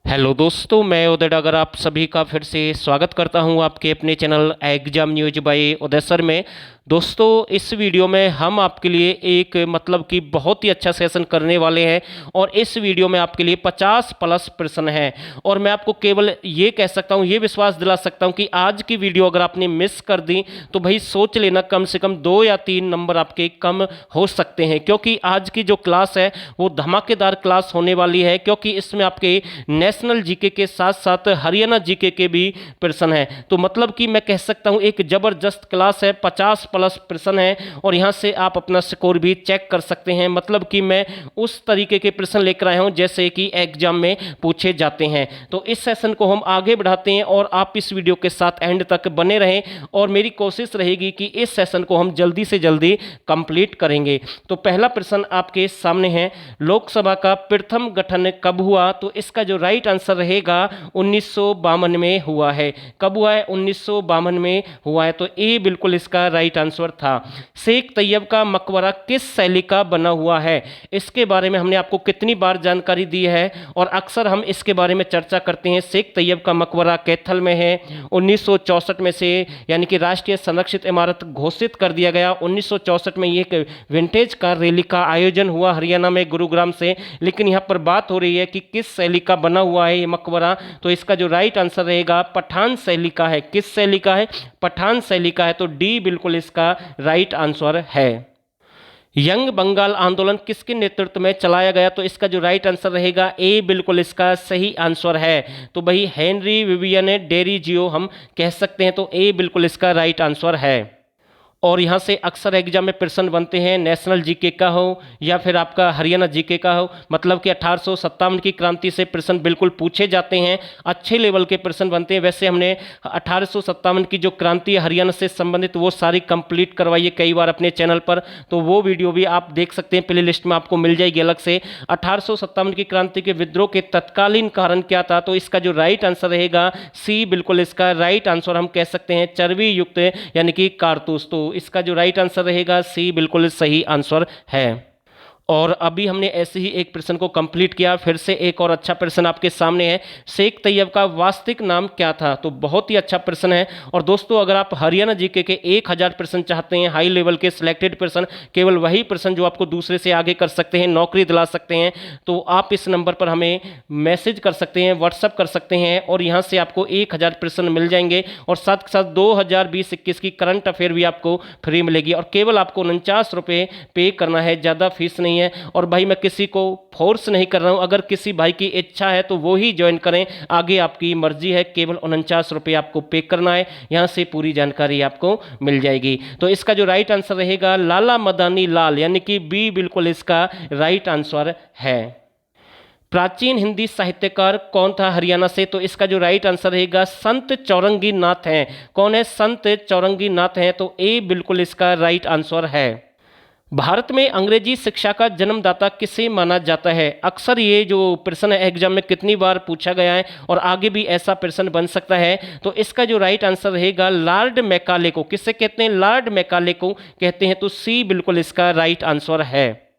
Hello दोस्तों, मैं उदय डागर आप सभी का फिर से स्वागत करता हूं आपके अपने चैनल एग्जाम न्यूज बाय उदय सर में। दोस्तों, इस वीडियो में हम आपके लिए एक मतलब कि बहुत ही अच्छा सेशन करने वाले हैं और इस वीडियो में आपके लिए 50 प्लस प्रश्न हैं और मैं आपको केवल ये कह सकता हूं, ये विश्वास दिला सकता हूं कि आज की वीडियो अगर आपने मिस कर दी तो भाई सोच लेना कम से कम 2 या 3 नंबर आपके कम हो सकते हैं, क्योंकि आज की जो क्लास है वो धमाकेदार क्लास होने वाली है। क्योंकि इसमें आपके नेशनल जीके के साथ साथ हरियाणा जीके के भी प्रश्न हैं, तो मतलब कि मैं कह सकता हूं एक ज़बरदस्त क्लास है। 50 प्लस प्रश्न है और यहां से आप अपना स्कोर भी चेक कर सकते हैं। मतलब कि मैं उस तरीके के प्रश्न लेकर आया हूं जैसे कि एग्जाम में पूछे जाते हैं। तो इस सेशन को हम आगे बढ़ाते हैं और आप इस वीडियो के साथ एंड तक बने रहें और मेरी कोशिश रहेगी कि इस सेशन को हम जल्दी से जल्दी कंप्लीट करेंगे। तो पहला प्रश्न आपके सामने है, लोकसभा का प्रथम गठन कब हुआ? तो इसका जो राइट आंसर रहेगा 1952 में हुआ है। कब हुआ है? 1952 में हुआ है। तो ए बिल्कुल इसका राइट आंसर था। शेख तैयब का मकबरा किस शैली का बना हुआ है? इसके बारे में हमने आपको कितनी बार जानकारी दी है और अक्सर हम इसके बारे में चर्चा करते हैं। शेख तैयब का मकबरा कैथल में है। 1964 में से यानी कि राष्ट्रीय संरक्षित इमारत घोषित कर दिया गया। 1964 में ये एक विंटेज कार रैली का आयोजन हुआ हरियाणा में गुरुग्राम से। लेकिन यहाँ पर बात हो रही है कि किस शैली का बना हुआ है ये मकबरा। तो इसका जो राइट आंसर रहेगा पठान शैली का है। किस शैली का है? पठान शैली का है। तो डी बिल्कुल इसका राइट आंसर है। यंग बंगाल आंदोलन किसके नेतृत्व में चलाया गया? तो इसका जो राइट आंसर रहेगा ए बिल्कुल इसका सही आंसर है। तो भाई हेनरी विवियन डेरिजियो हम कह सकते हैं। तो ए बिल्कुल इसका राइट आंसर है। और यहाँ से अक्सर एग्जाम में प्रश्न बनते हैं, नेशनल जीके का हो या फिर आपका हरियाणा जीके का हो। मतलब कि 1857 की क्रांति से प्रश्न बिल्कुल पूछे जाते हैं, अच्छे लेवल के प्रश्न बनते हैं। वैसे हमने 1857 की जो क्रांति है हरियाणा से संबंधित वो सारी कंप्लीट करवाई है कई बार अपने चैनल पर, तो वो वीडियो भी आप देख सकते हैं, प्ले लिस्ट में आपको मिल जाएगी अलग से। 1857 की क्रांति के विद्रोह के तत्कालीन कारण क्या था? तो इसका जो राइट आंसर रहेगा सी बिल्कुल इसका राइट आंसर हम कह सकते हैं चर्बी युक्त यानी कि कारतूस। तो इसका जो राइट आंसर रहेगा सी बिल्कुल सही आंसर है। और अभी हमने ऐसे ही एक प्रश्न को कंप्लीट किया, फिर से एक और अच्छा प्रश्न आपके सामने है। शेख तैयब का वास्तविक नाम क्या था? तो बहुत ही अच्छा प्रश्न है। और दोस्तों, अगर आप हरियाणा जीके के 1000 प्रश्न चाहते हैं, हाई लेवल के सिलेक्टेड प्रश्न, केवल वही प्रश्न जो आपको दूसरे से आगे कर सकते हैं, नौकरी दिला सकते हैं, तो आप इस नंबर पर हमें मैसेज कर सकते हैं, व्हाट्सअप कर सकते हैं और यहाँ से आपको 1000 प्रश्न मिल जाएंगे और साथ के साथ 2020-21 की करंट अफेयर भी आपको फ्री मिलेगी और केवल आपको 49 रुपये पे करना है, ज़्यादा फीस नहीं है। और भाई मैं किसी को फोर्स नहीं कर रहा हूं, अगर किसी भाई की इच्छा है तो वो ही ज्वाइन करें, आगे आपकी मर्जी है। केवल 49 रुपये आपको पे करना है, यहां से पूरी जानकारी आपको मिल जाएगी। तो इसका जो राइट आंसर रहेगा लाला मदानी लाल यानी कि बी बिल्कुल इसका राइट आंसर है। प्राचीन हिंदी साहित्यकार कौन था हरियाणा से? तो इसका जो राइट आंसर रहेगा संत चौरंगी नाथ हैं। कौन है? संत चौरंगी नाथ हैं। तो ए बिल्कुल इसका राइट आंसर है। भारत में अंग्रेजी शिक्षा का जन्मदाता किसे माना जाता है? अक्सर ये जो प्रश्न है एग्जाम में कितनी बार पूछा गया है और आगे भी ऐसा प्रश्न बन सकता है। तो इसका जो राइट आंसर रहेगा लॉर्ड मैकाले को। किससे कहते हैं? लॉर्ड मैकाले को कहते हैं। तो सी बिल्कुल इसका राइट आंसर है।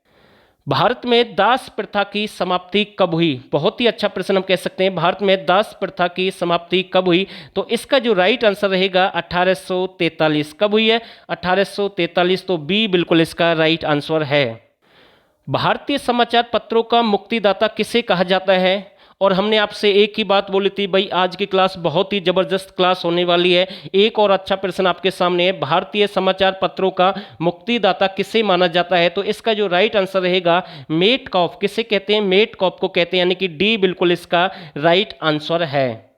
भारत में दास प्रथा की समाप्ति कब हुई? बहुत ही अच्छा प्रश्न हम कह सकते हैं। भारत में दास प्रथा की समाप्ति कब हुई? तो इसका जो राइट आंसर रहेगा 1843। कब हुई है? 1843। तो बी बिल्कुल इसका राइट आंसर है। भारतीय समाचार पत्रों का मुक्तिदाता किसे कहा जाता है? और हमने आपसे एक ही बात बोली थी भाई, आज की क्लास बहुत ही जबरदस्त क्लास होने वाली है। एक और अच्छा प्रश्न आपके सामने है, भारतीय समाचार पत्रों का मुक्तिदाता किसे माना जाता है? तो इसका जो राइट आंसर रहेगा मेटकॉफ। किसे कहते हैं? मेटकॉफ को कहते हैं, यानी कि डी बिल्कुल इसका राइट आंसर है।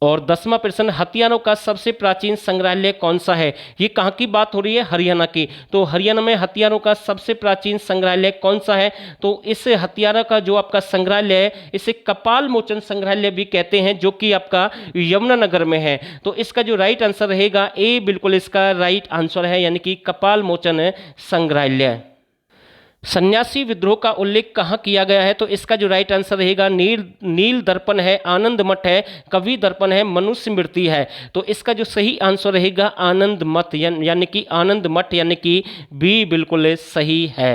और 10वां प्रश्न, हथियारों का सबसे प्राचीन संग्रहालय कौन सा है? ये कहाँ की बात हो रही है? हरियाणा की। तो हरियाणा में हथियारों का सबसे प्राचीन संग्रहालय कौन सा है? तो इस हथियारों का जो आपका संग्रहालय है इसे कपाल मोचन संग्रहालय भी कहते हैं, जो कि आपका यमुनानगर में है। तो इसका जो राइट आंसर रहेगा ए बिल्कुल इसका राइट आंसर है, यानी कि कपाल मोचन संग्रहालय। सन्यासी विद्रोह का उल्लेख कहाँ किया गया है? तो इसका जो राइट आंसर रहेगा नील दर्पण है, आनंद मठ है, कवि दर्पण है, मनुष्य मृति है। तो इसका जो सही आंसर रहेगा आनंद मठ यानी कि आनंद मठ यानी कि बी बिल्कुल सही है।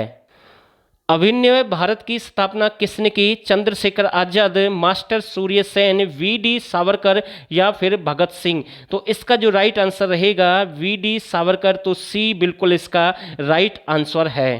अभिनव भारत की स्थापना किसने की? Chandrashekhar Azad, master Surya Sen, VD. सावरकर या फिर भगत सिंह? तो इसका जो राइट आंसर रहेगा वी.डी. सावरकर। तो सी बिल्कुल इसका राइट आंसर है।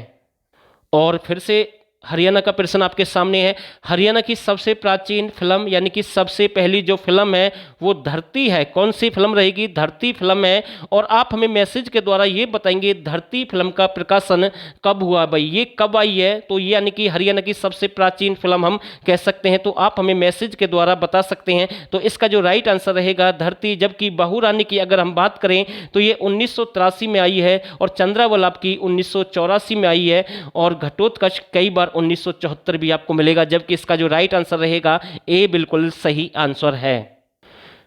और फिर से हरियाणा का प्रश्न आपके सामने है। हरियाणा की सबसे प्राचीन फिल्म यानी कि सबसे पहली जो फिल्म है वो धरती है। कौन सी फिल्म रहेगी? धरती फिल्म है। और आप हमें मैसेज के द्वारा ये बताएंगे धरती फिल्म का प्रकाशन कब हुआ भाई, ये कब आई है? तो ये यानी कि हरियाणा की सबसे प्राचीन फिल्म हम कह सकते हैं। तो आप हमें मैसेज के द्वारा बता सकते हैं। तो इसका जो राइट आंसर रहेगा धरती। जबकि बहू रानी की अगर हम बात करें तो ये 1983 में आई है और चंद्रावल आपकी 1984 में आई है और घटोत्कच कई बार 1974 भी आपको मिलेगा। जबकि इसका जो राइट आंसर रहेगा ए बिल्कुल सही आंसर है।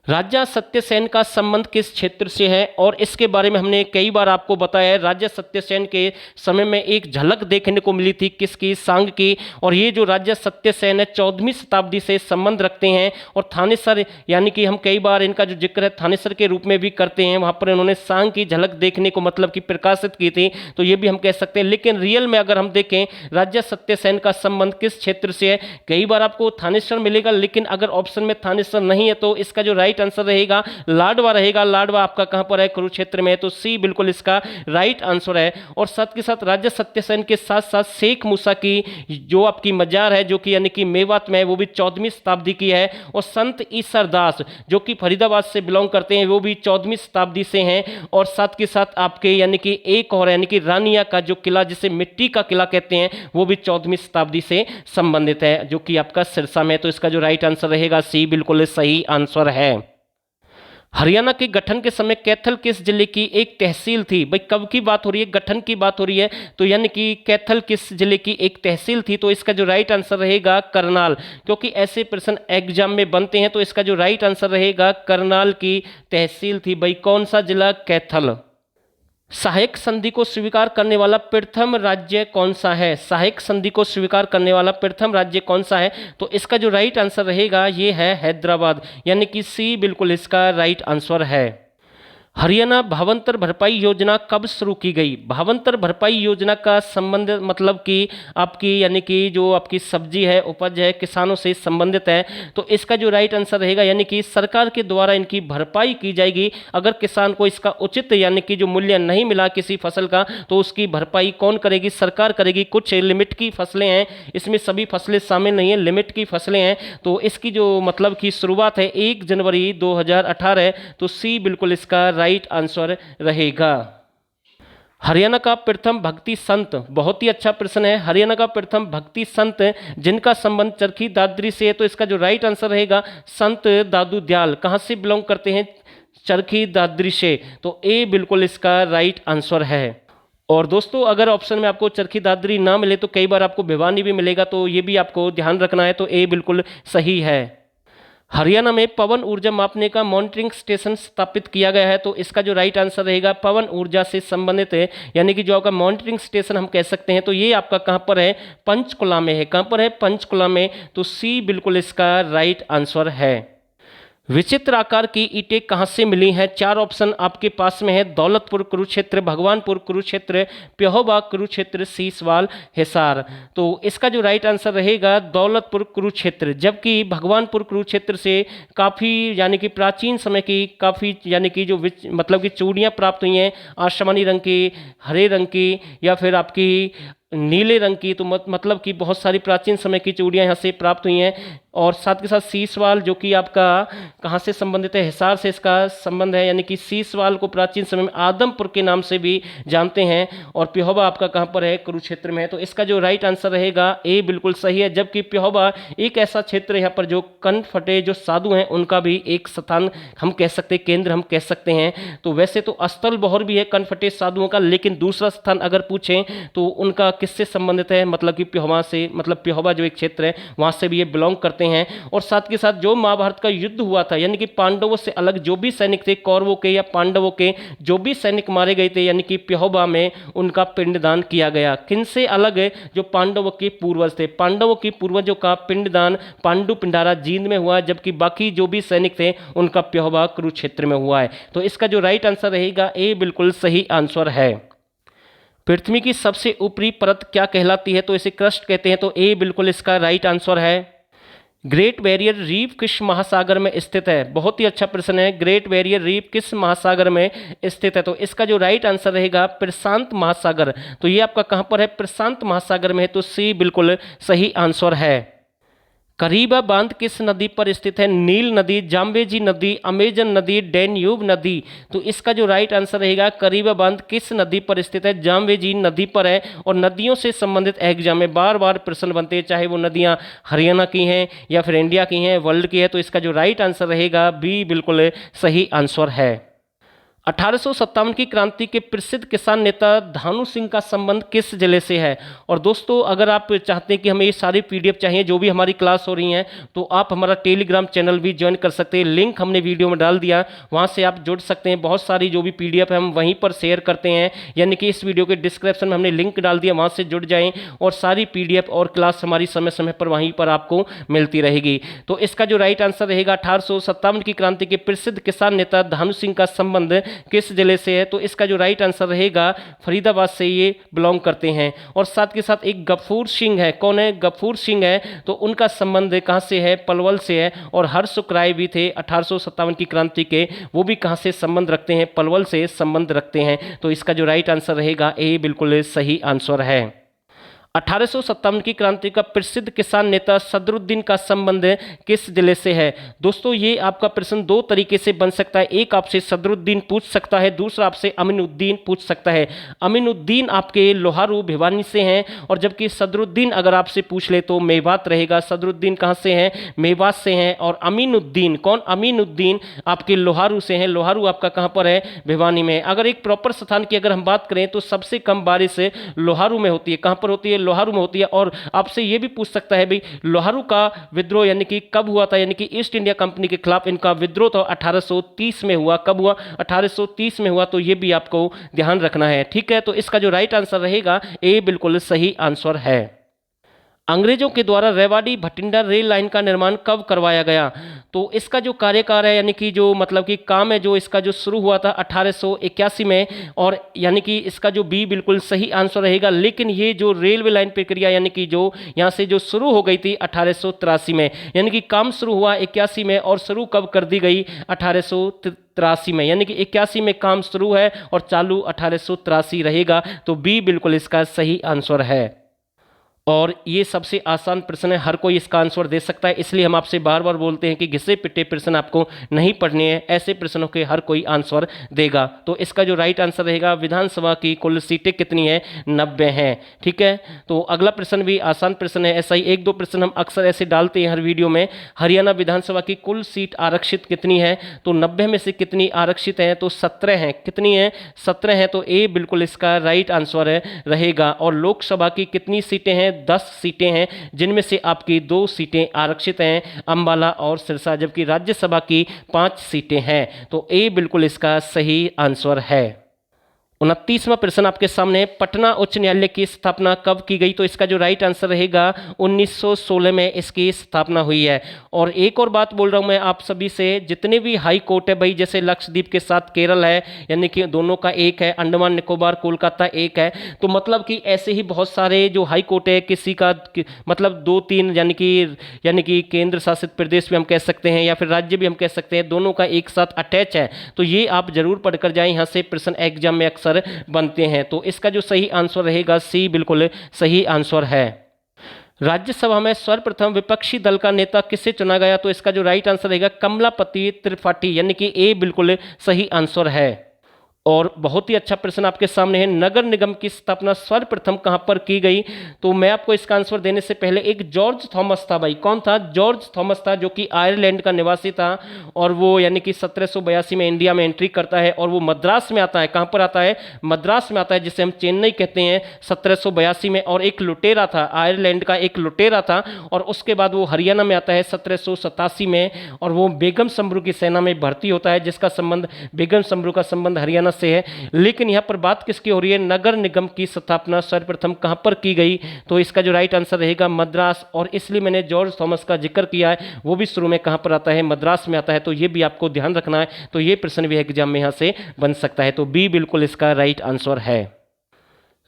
राजा सत्यसेन का संबंध किस क्षेत्र से है? और इसके बारे में हमने कई बार आपको बताया है। राजा सत्यसेन के समय में एक झलक देखने को मिली थी किसकी? सांग की। और ये जो राजा सत्यसेन है 14वीं शताब्दी से संबंध रखते हैं और थानेसर यानी कि हम कई बार इनका जो जिक्र है थानेसर के रूप में भी करते हैं। वहाँ पर इन्होंने सांग की झलक देखने को मतलब कि प्रकाशित की थी। तो ये भी हम कह सकते हैं। लेकिन रियल में अगर हम देखें राजा सत्यसेन का संबंध किस क्षेत्र से है? कई बार आपको थानेसर मिलेगा, लेकिन अगर ऑप्शन में थानेसर नहीं है तो इसका जो राइट आंसर रहेगा लाडवा रहेगा। लाडवा आपका कहां पर है? कुरुक्षेत्र में। तो सी बिल्कुल इसका राइट आंसर है। और साथ के साथ राजा सत्यसेन के साथ साथ शेख मूसा की जो आपकी मजार है जो कि यानी कि मेवात में है वो भी 14वीं शताब्दी की है। और संत ईसरदास जो कि फरीदाबाद से बिलोंग करते हैं वो भी 14वीं शताब्दी से हैं। और साथ के साथ आपके यानी कि एक और यानी कि रानिया का जो किला जिसे मिट्टी का किला कहते हैं वो भी 14वीं शताब्दी से संबंधित है जो कि आपका सिरसा में। तो इसका जो राइट आंसर रहेगा सी बिल्कुल सही आंसर है। हरियाणा के गठन के समय कैथल किस जिले की एक तहसील थी? भाई कब की बात हो रही है? गठन की बात हो रही है। तो यानी कि कैथल किस जिले की एक तहसील थी? तो इसका जो राइट आंसर रहेगा करनाल। क्योंकि ऐसे प्रश्न एग्जाम में बनते हैं। तो इसका जो राइट आंसर रहेगा करनाल की तहसील थी। भाई कौन सा जिला? कैथल। सहायक संधि को स्वीकार करने वाला प्रथम राज्य कौन सा है? सहायक संधि को स्वीकार करने वाला प्रथम राज्य कौन सा है? तो इसका जो राइट आंसर रहेगा ये है हैदराबाद। यानी कि सी बिल्कुल इसका राइट आंसर है। हरियाणा भावांतर भरपाई योजना कब शुरू की गई? भावांतर भरपाई योजना का संबंध मतलब कि आपकी यानी कि जो आपकी सब्जी है उपज है किसानों से संबंधित है। तो इसका जो राइट आंसर रहेगा यानी कि सरकार के द्वारा इनकी भरपाई की जाएगी। अगर किसान को इसका उचित यानी कि जो मूल्य नहीं मिला किसी फसल का तो उसकी भरपाई कौन करेगी? सरकार करेगी। कुछ लिमिट की फसलें हैं, इसमें सभी फसलें शामिल नहीं है, लिमिट की फसलें हैं। तो इसकी जो मतलब की शुरुआत है 1 जनवरी 2018। तो सी बिल्कुल इसका राइट आंसर रहेगा। हरियाणा का प्रथम भक्ति संत, बहुत ही अच्छा प्रश्न है। हरियाणा का प्रथम भक्ति संत जिनका संबंध चरखी दादरी से है। तो इसका जो राइट आंसर रहेगा संत दादू दयाल। कहां से बिलोंग करते हैं? चरखी दादरी से। तो ए बिल्कुल इसका राइट आंसर है। और दोस्तों अगर ऑप्शन में आपको चरखी दादरी ना मिले तो कई बार आपको भिवानी भी मिलेगा। तो ये भी आपको ध्यान रखना है। तो ए बिल्कुल सही है। हरियाणा में पवन ऊर्जा मापने का मॉनिटरिंग स्टेशन स्थापित किया गया है। तो इसका जो राइट आंसर रहेगा पवन ऊर्जा से संबंधित है यानी कि जो आपका मॉनिटरिंग स्टेशन हम कह सकते हैं। तो ये आपका कहाँ पर है? पंचकुला में है। कहाँ पर है? पंचकुला में। तो सी बिल्कुल इसका राइट आंसर है। विचित्र आकार की ईंटें कहाँ से मिली हैं? 4 ऑप्शन आपके पास में है। दौलतपुर कुरुक्षेत्र, भगवानपुर कुरुक्षेत्र, प्यहोबा कुरुक्षेत्र, सीसवाल हिसार। तो इसका जो राइट आंसर रहेगा दौलतपुर कुरुक्षेत्र। जबकि भगवानपुर कुरुक्षेत्र से काफ़ी यानी कि प्राचीन समय की काफ़ी यानी कि जो मतलब कि चूड़ियाँ प्राप्त हुई हैं आसमानी रंग की, हरे रंग की या फिर आपकी नीले रंग की। तो मतलब कि बहुत सारी प्राचीन समय की चूड़ियाँ यहाँ से प्राप्त हुई हैं। और साथ के साथ सीसवाल जो कि आपका कहाँ से संबंधित है? हिसार से इसका संबंध है। यानी कि सीसवाल को प्राचीन समय में आदमपुर के नाम से भी जानते हैं। और प्यहोबा आपका कहाँ पर है? कुरुक्षेत्र में है। तो इसका जो राइट आंसर रहेगा ए बिल्कुल सही है। जबकि प्यहोबा एक ऐसा क्षेत्र है यहाँ पर जो कनफटे जो साधु हैं उनका भी एक स्थान हम कह सकते हैं, केंद्र हम कह सकते हैं। तो वैसे तो अस्तल बहर भी है कनफटे साधुओं का, लेकिन दूसरा स्थान अगर पूछें तो उनका किससे संबंधित है? मतलब कि प्यहोबा से, मतलब प्यहोबा जो एक क्षेत्र है वहाँ से भी ये बिलोंग करते हैं। और साथ के साथ जो महाभारत का युद्ध हुआ था यानी कि पांडवों से अलग जो भी सैनिक थे, कौरवों के या पांडवों के जो भी सैनिक मारे गए थे यानी कि प्यहोबा में उनका पिंडदान किया गया। किनसे अलग है? जो पांडवों के पूर्वज थे, पांडवों के पूर्वजों का पिंडदान पांडु पिंडारा जींद में हुआ है। जबकि बाकी जो भी सैनिक थे उनका प्यहोबा कुरुक्षेत्र में हुआ है। तो इसका जो राइट आंसर रहेगा ए बिल्कुल सही आंसर है। पृथ्वी की सबसे ऊपरी परत क्या कहलाती है? तो इसे क्रस्ट कहते हैं। तो ए बिल्कुल इसका राइट आंसर है। ग्रेट बैरियर रीफ किस महासागर में स्थित है? बहुत ही अच्छा प्रश्न है। ग्रेट बैरियर रीफ किस महासागर में स्थित है? तो इसका जो राइट आंसर रहेगा प्रशांत महासागर। तो ये आपका कहाँ पर है? प्रशांत महासागर में है। तो सी बिल्कुल सही आंसर है। करीबा बांध किस नदी पर स्थित है? नील नदी, जाम्बेजी नदी, अमेजन नदी, डैन्यूब नदी। तो इसका जो राइट आंसर रहेगा करीबा बांध किस नदी पर स्थित है? जाम्बेजी नदी पर है। और नदियों से संबंधित एग्जाम में बार बार प्रश्न बनते हैं, चाहे वो नदियां हरियाणा की हैं या फिर इंडिया की हैं, वर्ल्ड की है। तो इसका जो राइट आंसर रहेगा बी बिल्कुल सही आंसर है। 1857 की क्रांति के प्रसिद्ध किसान नेता धानु सिंह का संबंध किस जिले से है? और दोस्तों अगर आप चाहते हैं कि हमें ये सारी पीडीएफ चाहिए जो भी हमारी क्लास हो रही हैं, तो आप हमारा टेलीग्राम चैनल भी ज्वाइन कर सकते हैं। लिंक हमने वीडियो में डाल दिया, वहाँ से आप जुड़ सकते हैं। बहुत सारी जो भी पीडीएफ है हम वहीं पर शेयर करते हैं, यानी कि इस वीडियो के डिस्क्रिप्शन में हमने लिंक डाल दिया, वहाँ से जुड़ जाएँ और सारी पीडीएफ और क्लास हमारी समय समय पर वहीं पर आपको मिलती रहेगी। तो इसका जो राइट आंसर रहेगा 1857 की क्रांति के प्रसिद्ध किसान नेता धानु सिंह का संबंध किस जिले से है? तो इसका जो राइट आंसर रहेगा फरीदाबाद से ये बिलोंग करते हैं। और साथ के साथ एक गफूर सिंह है। कौन है? गफूर सिंह है। तो उनका संबंध कहाँ से है? पलवल से है। और हर्षुकराय भी थे 1857 की क्रांति के, वो भी कहाँ से संबंध रखते हैं? पलवल से संबंध रखते हैं। तो इसका जो राइट आंसर रहेगा ए बिल्कुल सही आंसर है। 1857 की क्रांति का प्रसिद्ध किसान नेता सदरुद्दीन का संबंध किस जिले से है? दोस्तों ये आपका प्रश्न दो तरीके से बन सकता है। एक आपसे सदरुद्दीन पूछ सकता है, दूसरा आपसे अमीनुद्दीन पूछ सकता है। अमीनुद्दीन आपके लोहारू भिवानी से हैं, और जबकि सदरुद्दीन अगर आपसे पूछ ले तो मेवात रहेगा। सदरुद्दीन कहाँ से हैं? मेवात से हैं। और अमीनुद्दीन कौन? अमीनुद्दीन आपके लोहारू से हैं। लोहारू आपका कहाँ पर है? भिवानी में। अगर एक प्रॉपर स्थान की अगर हम बात करें तो सबसे कम बारिश लोहारू में होती है। कहाँ पर होती है? लोहारू में होती है। और आपसे ये भी पूछ सकता है भाई लोहारू का विद्रोह यानी कि कब हुआ था? यानी कि ईस्ट इंडिया कंपनी के खिलाफ इनका विद्रोह तो 1830 में हुआ। कब हुआ? 1830 में हुआ। तो ये भी आपको ध्यान रखना है, ठीक है। तो इसका जो राइट आंसर रहेगा ए बिल्कुल सही आंसर है। अंग्रेजों के द्वारा रेवाड़ी भटिंडा रेल लाइन का निर्माण कब करवाया गया? तो इसका जो कार्यकाल है यानी कि जो मतलब कि काम है जो इसका जो शुरू हुआ था 1881 में, और यानी कि इसका जो बी बिल्कुल सही आंसर रहेगा। लेकिन ये जो रेलवे लाइन प्रक्रिया यानी कि जो यहाँ से जो शुरू हो गई थी 1883 में, यानी कि काम शुरू हुआ 81 में और शुरू कब कर दी गई? 1883 में। यानी कि 81 में काम शुरू है और चालू 1883 रहेगा। तो बी बिल्कुल इसका सही आंसर है। और ये सबसे आसान प्रश्न है, हर कोई इसका आंसर दे सकता है, इसलिए हम आपसे बार बार बोलते हैं कि घिसे पिटे प्रश्न आपको नहीं पढ़ने हैं। ऐसे प्रश्नों के हर कोई आंसर देगा। तो इसका जो राइट आंसर रहेगा विधानसभा की कुल सीटें कितनी हैं? 90 हैं, ठीक है। तो अगला प्रश्न भी आसान प्रश्न है। ऐसा ही एक दो प्रश्न हम अक्सर ऐसे डालते हैं हर वीडियो में। हरियाणा विधानसभा की कुल सीट आरक्षित कितनी है? तो 90 में से कितनी आरक्षित हैं? तो 17 हैं। कितनी हैं? 17 हैं। तो ए बिल्कुल इसका राइट आंसर रहेगा। और लोकसभा की कितनी सीटें हैं? 10 सीटें हैं, जिनमें से आपकी 2 सीटें आरक्षित हैं, अंबाला और सिरसा। जबकि राज्यसभा की 5 सीटें हैं। तो ए बिल्कुल इसका सही आंसर है। 29वां प्रश्न आपके सामने, पटना उच्च न्यायालय की स्थापना कब की गई? तो इसका जो राइट आंसर रहेगा 1916 में इसकी स्थापना हुई है। और एक और बात बोल रहा हूं मैं आप सभी से, जितने भी हाई कोर्ट है भाई, जैसे लक्षद्वीप के साथ केरल है, यानी कि दोनों का एक है, अंडमान निकोबार कोलकाता एक है। तो मतलब कि ऐसे ही बहुत सारे जो हाई कोर्ट है, किसी का मतलब 2-3 यानी कि केंद्र शासित प्रदेश भी हम कह सकते हैं या फिर राज्य भी हम कह सकते हैं, दोनों का एक साथ अटैच है। तो ये आप जरूर पढ़कर जाएं, यहाँ से प्रश्न एग्जाम में अक्सर बनते हैं। तो इसका जो सही आंसर रहेगा सी बिल्कुल सही आंसर है। राज्यसभा में सर्वप्रथम विपक्षी दल का नेता किसे चुना गया? तो इसका जो राइट आंसर रहेगा कमलापति त्रिपाठी, यानी कि ए बिल्कुल सही आंसर है। और बहुत ही अच्छा प्रश्न आपके सामने है, नगर निगम की स्थापना सर्वप्रथम कहां पर की गई? तो मैं आपको इसका आंसर देने से पहले, एक जॉर्ज थॉमस था भाई। कौन था? जॉर्ज थॉमस था, जो कि आयरलैंड का निवासी था। और वो यानी कि 1782 में इंडिया में एंट्री करता है और वो मद्रास में आता है। कहां पर आता है? मद्रास में आता है, जिसे हम चेन्नई कहते हैं, 1782 में। और एक लुटेरा था, आयरलैंड का एक लुटेरा था। और उसके बाद वो हरियाणा में आता है 1787 में, और वो बेगम समरू की सेना में भर्ती होता है, जिसका संबंध बेगम समरू का संबंध हरियाणा से है। लेकिन यहां पर बात किसकी हो रही है? नगर निगम की स्थापना सर्वप्रथम कहां पर की गई? तो इसका जो राइट आंसर रहेगा मद्रास। और इसलिए मैंने जॉर्ज थॉमस का जिक्र किया है, वो भी शुरू में कहां पर आता है? मद्रास में आता है। तो ये भी आपको ध्यान रखना है। तो ये प्रश्न भी एग्जाम में यहां से बन सकता है। तो बी बिल्कुल इसका राइट आंसर है।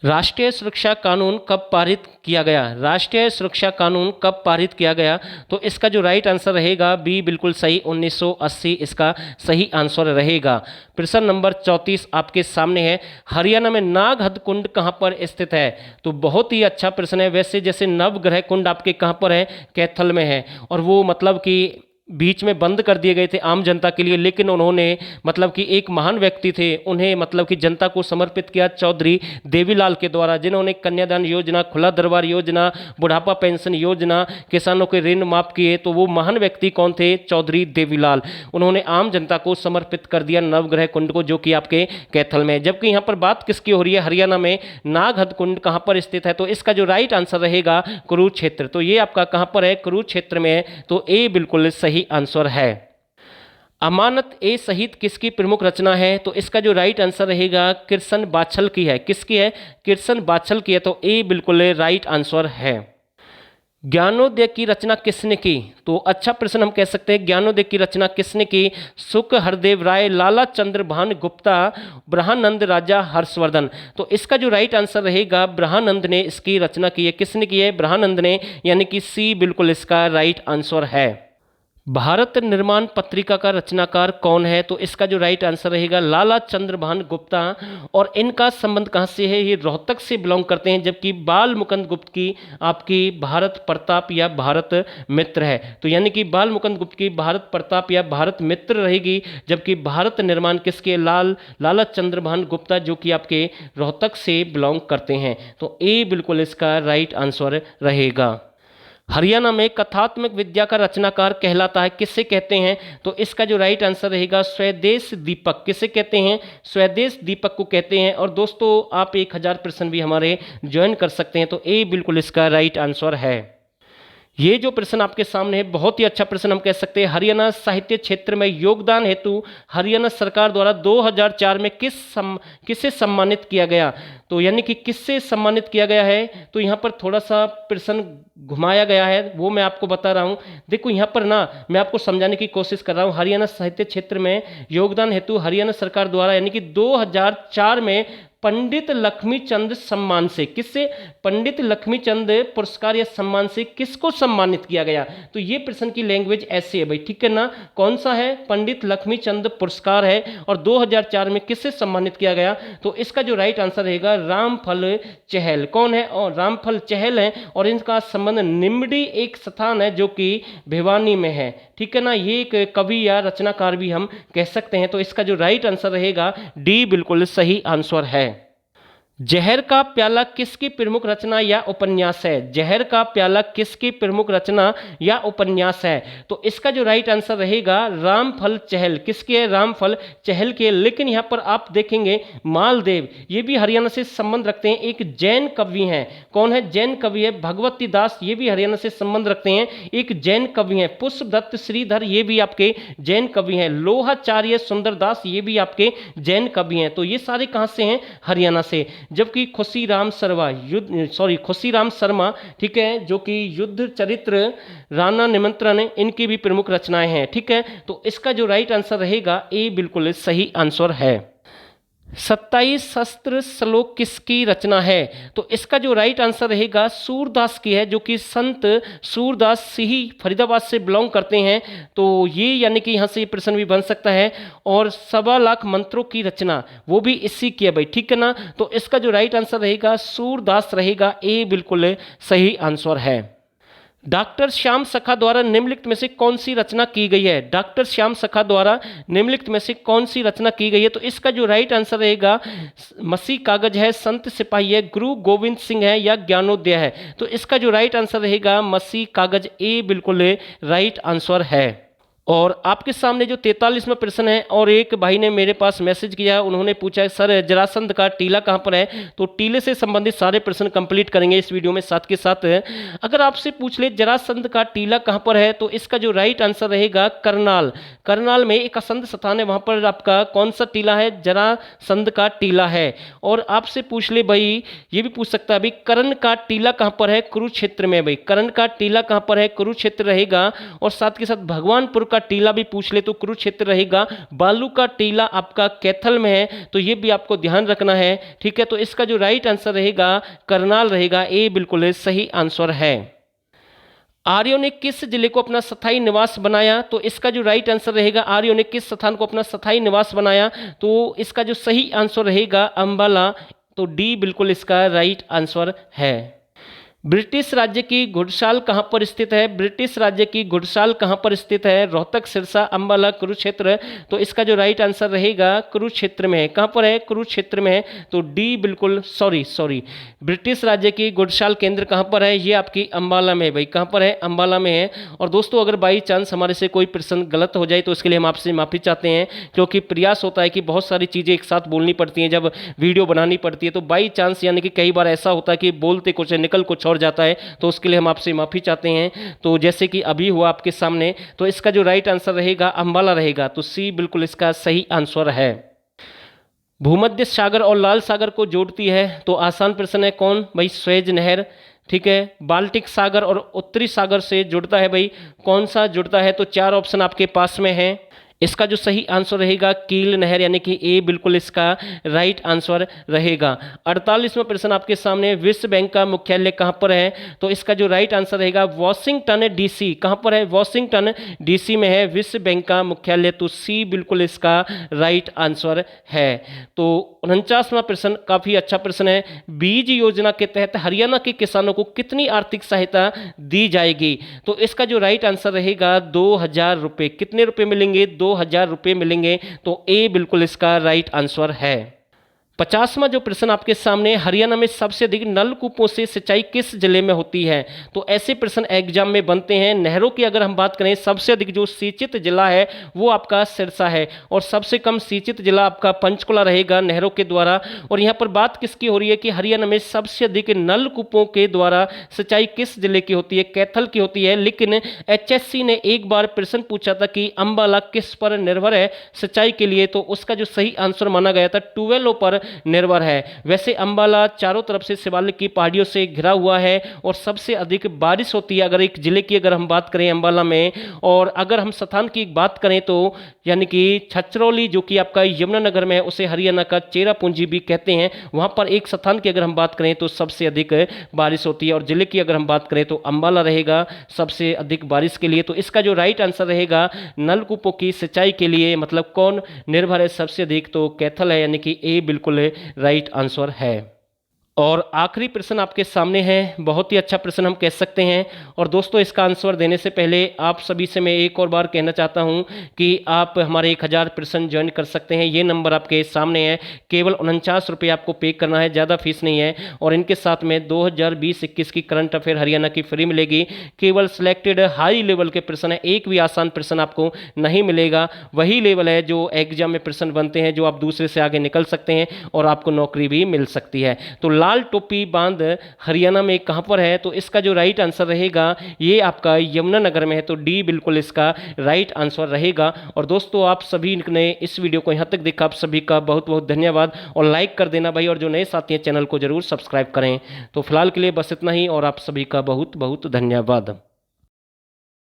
राष्ट्रीय सुरक्षा कानून कब पारित किया गया? राष्ट्रीय सुरक्षा कानून कब पारित किया गया? तो इसका जो राइट आंसर रहेगा बी बिल्कुल सही, 1980 इसका सही आंसर रहेगा। प्रश्न नंबर 34 आपके सामने है, हरियाणा में नागहद कुंड कहाँ पर स्थित है? तो बहुत ही अच्छा प्रश्न है। वैसे जैसे नवग्रह कुंड आपके कहाँ पर है? कैथल में है, और वो मतलब कि बीच में बंद कर दिए गए थे आम जनता के लिए, लेकिन उन्होंने मतलब कि एक महान व्यक्ति थे, उन्हें मतलब कि जनता को समर्पित किया चौधरी देवीलाल के द्वारा, जिन्होंने कन्यादान योजना, खुला दरबार योजना, बुढ़ापा पेंशन योजना, किसानों के ऋण माफ किए। तो वो महान व्यक्ति कौन थे? चौधरी देवीलाल। उन्होंने आम जनता को समर्पित कर दिया नवग्रह कुंड को, जो कि आपके कैथल में। जबकि यहाँ पर बात किसकी हो रही है? हरियाणा में नागहद कुंड कहाँ पर स्थित है? तो इसका जो राइट आंसर रहेगा कुरुक्षेत्र। तो ये आपका कहाँ पर है? कुरुक्षेत्र में है। तो ए बिल्कुल सही आंसर है। अमानत ए शहीद किसकी प्रमुख रचना है? तो इसका जो राइट आंसर रहेगा कृष्ण बाछल की है। किसकी है? कृष्ण बाछल की है। तो ए बिल्कुल राइट आंसर है। ज्ञानोदय की रचना किसने की? तो अच्छा प्रश्न हम कह सकते हैं, ज्ञानोदय की रचना किसने की? शुक हरदेव राय, लाला चंद्र भान गुप्ता, ब्रहानंद राजा हर्षवर्धन। तो इसका जो राइट आंसर रहेगा ब्रहानंद ने इसकी रचना की है। किसने की है? ब्रहानंद ने, यानी कि सी बिल्कुल इसका राइट आंसर है। भारत निर्माण पत्रिका का रचनाकार कौन है? तो इसका जो राइट आंसर रहेगा लाला चंद्रभान गुप्ता। और इनका संबंध कहाँ से है? ये रोहतक से बिलोंग करते हैं। जबकि बाल मुकुंद गुप्त की आपकी भारत प्रताप या भारत मित्र है। तो यानी कि बाल मुकुंद गुप्त की भारत प्रताप या भारत मित्र रहेगी, जबकि भारत निर्माण किसके? लाला चंद्रभान गुप्ता, जो कि आपके रोहतक से बिलोंग करते हैं। तो ए बिल्कुल इसका राइट आंसर रहेगा। हरियाणा में कथात्मक विद्या का रचनाकार कहलाता है, किससे कहते हैं? तो इसका जो राइट आंसर रहेगा स्वदेश दीपक। किसे कहते हैं? स्वदेश दीपक को कहते हैं। और दोस्तों आप 1000 प्रश्न भी हमारे ज्वाइन कर सकते हैं। तो ए बिल्कुल इसका राइट आंसर है। ये जो प्रश्न आपके सामने है बहुत ही अच्छा प्रश्न हम कह सकते हैं। हरियाणा साहित्य क्षेत्र में योगदान हेतु हरियाणा सरकार द्वारा 2004 में किसे सम्मानित किया गया? तो यानी कि किससे सम्मानित किया गया है? तो यहाँ पर थोड़ा सा प्रश्न घुमाया गया है, वो मैं आपको बता रहा हूँ। देखो यहाँ पर ना मैं आपको समझाने की कोशिश कर रहा हूँ। हरियाणा साहित्य क्षेत्र में योगदान हेतु हरियाणा सरकार द्वारा यानी कि 2004 में पंडित लक्ष्मीचंद सम्मान से, किससे? पंडित लक्ष्मीचंद पुरस्कार या सम्मान से किसको सम्मानित किया गया? तो ये प्रश्न की लैंग्वेज ऐसे है भाई, ठीक है ना। कौन सा है? पंडित लक्ष्मीचंद पुरस्कार है। और 2004 में किससे सम्मानित किया गया? तो इसका जो राइट आंसर रहेगा रामफल चहल। कौन है? और रामफल चहल है। और इनका संबंध निम्बड़ी एक स्थान है जो कि भिवानी में है, ठीक है ना। ये एक कवि या रचनाकार भी हम कह सकते हैं। तो इसका जो राइट आंसर रहेगा डी बिल्कुल सही आंसर है। जहर का प्याला किसकी प्रमुख रचना या उपन्यास है? जहर का प्याला किसकी प्रमुख रचना या उपन्यास है? तो इसका जो राइट आंसर रहेगा रामफल चहल। किसके है? रामफल चहल के। लेकिन यहाँ पर आप देखेंगे मालदेव, ये भी हरियाणा से संबंध रखते हैं, एक जैन कवि हैं। कौन है? जैन कवि है भगवती दास, ये भी हरियाणा से संबंध रखते हैं, एक जैन कवि हैं। पुष्पदत्त श्रीधर, ये भी आपके जैन कवि हैं। लोहाचार्य सुंदरदास, ये भी आपके जैन कवि हैं। तो ये सारे कहाँ से हैं? हरियाणा से। जबकि खुशीराम शर्मा, ठीक है, जो कि युद्ध चरित्र, राणा निमंत्रण, इनकी भी प्रमुख रचनाएं हैं, ठीक है। तो इसका जो राइट आंसर रहेगा ए बिल्कुल सही आंसर है। 27 शस्त्र श्लोक किसकी रचना है? तो इसका जो राइट आंसर रहेगा सूरदास की है, जो कि संत सूरदास सिंह फरीदाबाद से बिलोंग करते हैं। तो ये यानी कि यहाँ से ये प्रश्न भी बन सकता है। और 1.25 लाख मंत्रों की रचना वो भी इसी की है भाई, ठीक है ना। तो इसका जो राइट आंसर रहेगा सूरदास रहेगा। ए बिल्कुल सही आंसर है। डॉक्टर श्याम सखा द्वारा निम्नलिखित में से कौन सी रचना की गई है? डॉक्टर श्याम सखा द्वारा निम्नलिखित में से कौन सी रचना की गई है? तो इसका जो राइट आंसर रहेगा मसी कागज है, संत सिपाही है, गुरु गोविंद सिंह है या ज्ञानोदय है। तो इसका जो राइट आंसर रहेगा मसी कागज। ए बिल्कुल राइट आंसर है। और आपके सामने जो 43वां प्रश्न है, और एक भाई ने मेरे पास मैसेज किया, उन्होंने पूछा सर जरासंध का टीला कहाँ पर है? तो टीले से संबंधित सारे प्रश्न कंप्लीट करेंगे इस वीडियो में। साथ के साथ अगर आपसे पूछ ले जरासंध का टीला कहाँ पर है, तो इसका जो राइट आंसर रहेगा करनाल। करनाल में एक असंध स्थान है, वहाँ पर आपका कौन सा टीला है? जरासंध का टीला है। और आपसे पूछ ले भाई, ये भी पूछ सकता है भाई कर्ण का टीला कहाँ पर है? कुरुक्षेत्र में। भाई कर्ण का टीला कहाँ पर है? कुरुक्षेत्र रहेगा। और साथ के साथ भगवानपुर का टीला भी पूछ ले तो कुरुक्षेत्र रहेगा। बालू का टीला आपका कैथल में है, तो ये भी आपको ध्यान रखना है, ठीक है। तो इसका जो राइट आंसर रहेगा करनाल रहेगा, ए बिल्कुल सही आंसर है। आर्यों ने किस जिले को अपना स्थायी निवास बनाया? तो इसका जो राइट आंसर रहेगा, आर्यों ने किस स्थान को अपना स्थायी निवास बनाया, तो इसका जो सही आंसर रहेगा अंबाला, तो डी बिल्कुल इसका राइट आंसर है। ब्रिटिश राज्य की घुड़साल कहाँ पर स्थित है? ब्रिटिश राज्य की घुड़साल कहाँ पर स्थित है? रोहतक, सिरसा, अंबाला, कुरुक्षेत्र। तो इसका जो राइट आंसर रहेगा कुरुक्षेत्र में है। कहाँ पर है? कुरुक्षेत्र में है, तो डी बिल्कुल सॉरी ब्रिटिश राज्य की घुड़साल केंद्र कहाँ पर है? ये आपकी अंबाला में है भाई। कहाँ पर है? अंबाला में है। और दोस्तों अगर बाई चांस हमारे से कोई प्रश्न गलत हो जाए तो उसके लिए हम आपसे माफ़ी चाहते हैं, क्योंकि प्रयास होता है कि बहुत सारी चीज़ें एक साथ बोलनी पड़ती हैं जब वीडियो बनानी पड़ती है, तो बाई चांस यानी कि कई बार ऐसा होता है कि बोलते कुछ निकल कुछ और जाता है, तो उसके लिए हम आपसे माफी चाहते हैं। तो जैसे कि अभी हुआ आपके सामने, तो इसका जो राइट आंसर रहेगा अंबाला रहेगा, तो सी बिल्कुल इसका सही आंसर है। भूमध्य सागर और लाल सागर को जोड़ती है, तो आसान प्रश्न है, कौन भाई? स्वेज नहर, ठीक है। बाल्टिक सागर और उत्तरी सागर से जुड़ता है भाई, कौन सा जुड़ता है? तो 4 ऑप्शन आपके पास में है। इसका जो सही आंसर रहेगा कील नहर, यानी कि ए बिल्कुल इसका राइट आंसर रहेगा। 48वां प्रश्न आपके सामने, विश्व बैंक का मुख्यालय कहाँ पर है? तो इसका जो राइट आंसर रहेगा वॉशिंगटन डीसी। कहाँ पर है? वॉशिंगटन डीसी में है विश्व बैंक का मुख्यालय, तो सी बिल्कुल इसका राइट आंसर है। तो 49वां प्रश्न काफी अच्छा प्रश्न है, बीज योजना के तहत हरियाणा के किसानों को कितनी आर्थिक सहायता दी जाएगी? तो इसका जो राइट आंसर रहेगा 2000 रुपये। कितने रुपए मिलेंगे? 2000 रुपये मिलेंगे, तो ए बिल्कुल इसका राइट आंसर है। 50वां जो प्रश्न आपके सामने, हरियाणा में सबसे अधिक नलकूपों से सिंचाई किस जिले में होती है? तो ऐसे प्रश्न एग्जाम में बनते हैं। नहरों की अगर हम बात करें, सबसे अधिक जो सिंचित जिला है वो आपका सिरसा है, और सबसे कम सिंचित जिला आपका पंचकुला रहेगा नहरों के द्वारा। और यहाँ पर बात किसकी हो रही है कि हरियाणा में सबसे अधिक नलकूपों के द्वारा सिंचाई किस जिले की होती है? कैथल की होती है। लेकिन HSC ने एक बार प्रश्न पूछा था कि अंबाला किस पर निर्भर है सिंचाई के लिए, तो उसका जो सही आंसर माना गया था ट्यूबवेलों पर निर्भर है। वैसे अंबाला चारों तरफ से शिवालिक की पहाड़ियों से घिरा हुआ है, और सबसे अधिक बारिश होती है अगर एक जिले की अगर हम बात करें अंबाला में। और अगर हम स्थान की बात करें तो यानी कि छछरौली जो कि आपका यमुनानगर में है, उसे हरियाणा का चेरापूंजी भी कहते हैं। वहां पर एक स्थान की अगर हम बात करें तो सबसे अधिक बारिश होती है, और जिले की अगर हम बात करें तो अंबाला रहेगा सबसे अधिक बारिश के लिए। तो इसका जो राइट आंसर रहेगा नलकूपों की सिंचाई के लिए, मतलब कौन निर्भर है सबसे अधिक, तो कैथल है, यानी कि ए बिल्कुल राइट आंसर है। और आखिरी प्रश्न आपके सामने है, बहुत ही अच्छा प्रश्न हम कह सकते हैं। और दोस्तों इसका आंसर देने से पहले आप सभी से मैं एक और बार कहना चाहता हूं कि आप हमारे 1000 प्रश्न ज्वाइन कर सकते हैं। ये नंबर आपके सामने है, केवल 49 रुपये आपको पे करना है, ज़्यादा फीस नहीं है। और इनके साथ में 2020-21 की करंट अफेयर हरियाणा की फ्री मिलेगी। केवल सिलेक्टेड हाई लेवल के प्रश्न है, एक भी आसान प्रश्न आपको नहीं मिलेगा। वही लेवल है जो एग्जाम में प्रश्न बनते हैं, जो आप दूसरे से आगे निकल सकते हैं और आपको नौकरी भी मिल सकती है। तो लाल टोपी बांध हरियाणा में कहां पर है? तो इसका जो राइट आंसर रहेगा ये आपका यमुनानगर में है, तो डी बिल्कुल इसका राइट आंसर रहेगा। और दोस्तों आप सभी ने इस वीडियो को यहां तक देखा, आप सभी का बहुत बहुत धन्यवाद। और लाइक कर देना भाई, और जो नए साथी हैं चैनल को जरूर सब्सक्राइब करें। तो फिलहाल के लिए बस इतना ही, और आप सभी का बहुत बहुत धन्यवाद।